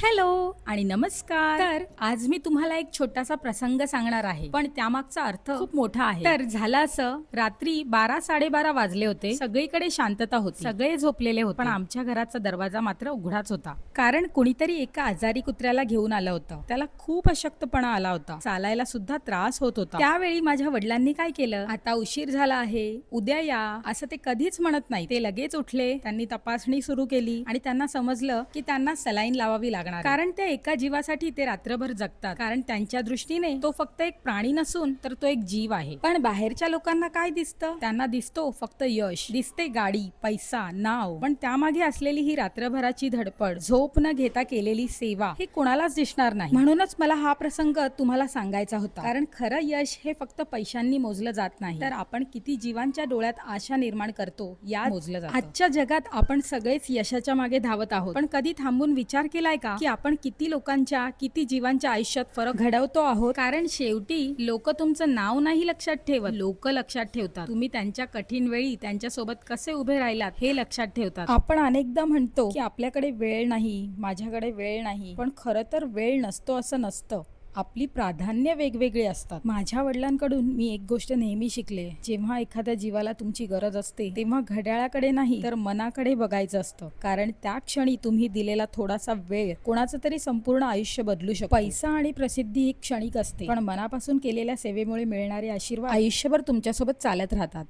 Hello आणि नमस्कार। तर आज मी तुम्हाला एक छोटासा प्रसंग सांगणार आहे, पण त्यामागचा अर्थ खूप मोठा आहे। तर झालं असं, रात्री 12-12:30 वाजले होते। सगळीकडे शांतता होती, सगळे झोपलेले होते, पण आमच्या घराचा दरवाजा मात्र उघडाच होता। कारण कुणीतरी एका आजारी कुत्र्याला घेऊन आलं होतं। त्याला खूप अशक्तपणा आला होता, चालायला सुद्धा त्रास होत होता। त्यावेळी माझ्या वडिलांनी काय केलं, आता उशीर झाला आहे, उद्या या असं ते कधीच म्हणत नाही। ते लगेच उठले, त्यांनी तपासणी सुरू केली आणि त्यांना समजलं की त्यांना सलाईन लावावी लागणार, कारण त्या एका जीवासाठी ते रात्रभर जगतात। कारण त्यांच्या दृष्टीने तो फक्त एक प्राणी नसून तर तो एक जीव आहे। पण बाहेरच्या लोकांना काय दिसतं, त्यांना दिसतो फक्त यश, दिसते गाडी, पैसा, नाव, पण त्यामागे असलेली ही रात्रभराची धडपड, झोप न घेता केलेली सेवा हे कोणालाच दिसणार नाही। म्हणूनच मला हा प्रसंग तुम्हाला सांगायचा होता, कारण खरं यश हे फक्त पैशांनी मोजलं जात नाही, तर आपण किती जीवांच्या डोळ्यात आशा निर्माण करतो या मोजलं जातं। आजच्या जगात आपण सगळेच यशाच्या मागे धावत आहोत, पण कधी थांबून विचार केलाय का की आपण किती लोकांच्या, किती जीवांच्या आयुष्यात फरक घडवतो आहोत? कारण शेवटी लोक तुमचं नाव नाही लक्षात ठेवत, लोक लक्षात ठेवतात तुम्ही त्यांच्या कठीण वेळी त्यांच्या सोबत कसे उभे राहिलात हे लक्षात ठेवतात। आपण अनेकदा म्हणतो की आपल्याकडे वेळ नाही, माझ्याकडे वेळ नाही, पण खरं तर वेळ नसतो असं नसतं, आपली प्राधान्य वेगवेगळी असतात। माझ्या वडिलांकडून मी एक गोष्ट नेहमी शिकले, जेव्हा एखाद्या जीवाला तुमची गरज असते तेव्हा घड्याळाकडे नाही तर मनाकडे बघायचं असतं, कारण त्या क्षणी तुम्ही दिलेला थोडासा वेळ कोणाचं तरी संपूर्ण आयुष्य बदलू शकतो। पैसा आणि प्रसिद्धी ही क्षणिक असते, पण मनापासून केलेल्या सेवेमुळे मिळणारे आशीर्वाद आयुष्यभर तुमच्यासोबत चालत राहतात।